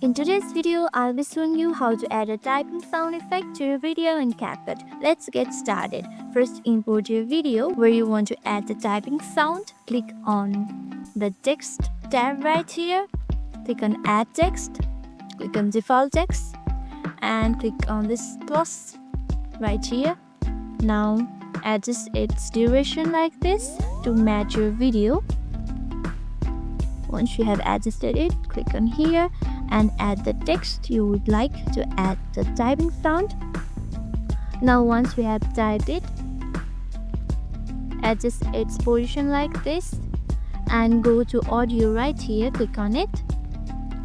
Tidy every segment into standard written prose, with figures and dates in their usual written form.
In today's video, I'll be showing you how to add a typing sound effect to your video in CapCut. Let's get started. First, import your video. Where you want to add the typing sound, click on the text tab right here. Click on add text, click on default text, and click on this plus right here. Now adjust its duration like this to match your video. Once you have adjusted it, click on here and add the text you would like to add the typing sound. Now once we have typed it, adjust its position like this and go to audio right here, click on it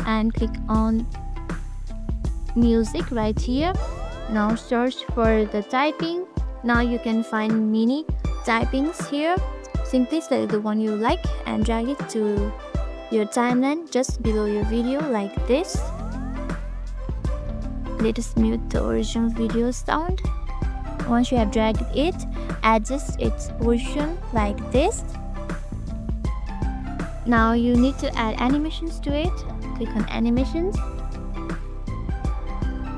and click on music right here. Now search for the typing. Now you can find mini typings here. Simply select the one you like and drag it to your timeline just below your video like this. Let us mute the original video sound. Once you have dragged it, adjust its position like this. Now you need to add animations to it. Click on animations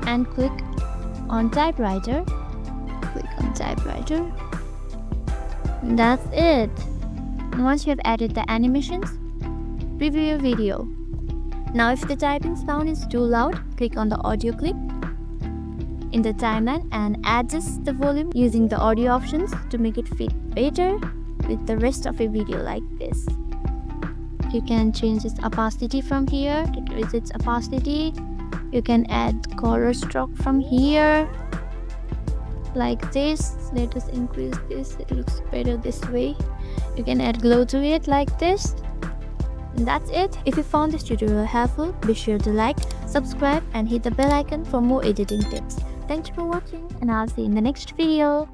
and click on typewriter. Click on typewriter. That's it. Once you have added the animations, preview your video. Now if the typing sound is too loud, click on the audio clip in the timeline and adjust the volume using the audio options to make it fit better with the rest of your video like this. You can change its opacity from here, decrease its opacity. You can add color stroke from here like this. Let us increase this, it looks better this way. You can add glow to it like this. And that's it. If you found this tutorial helpful, be sure to like, subscribe and hit the bell icon for more editing tips. Thanks for watching and I'll see you in the next video.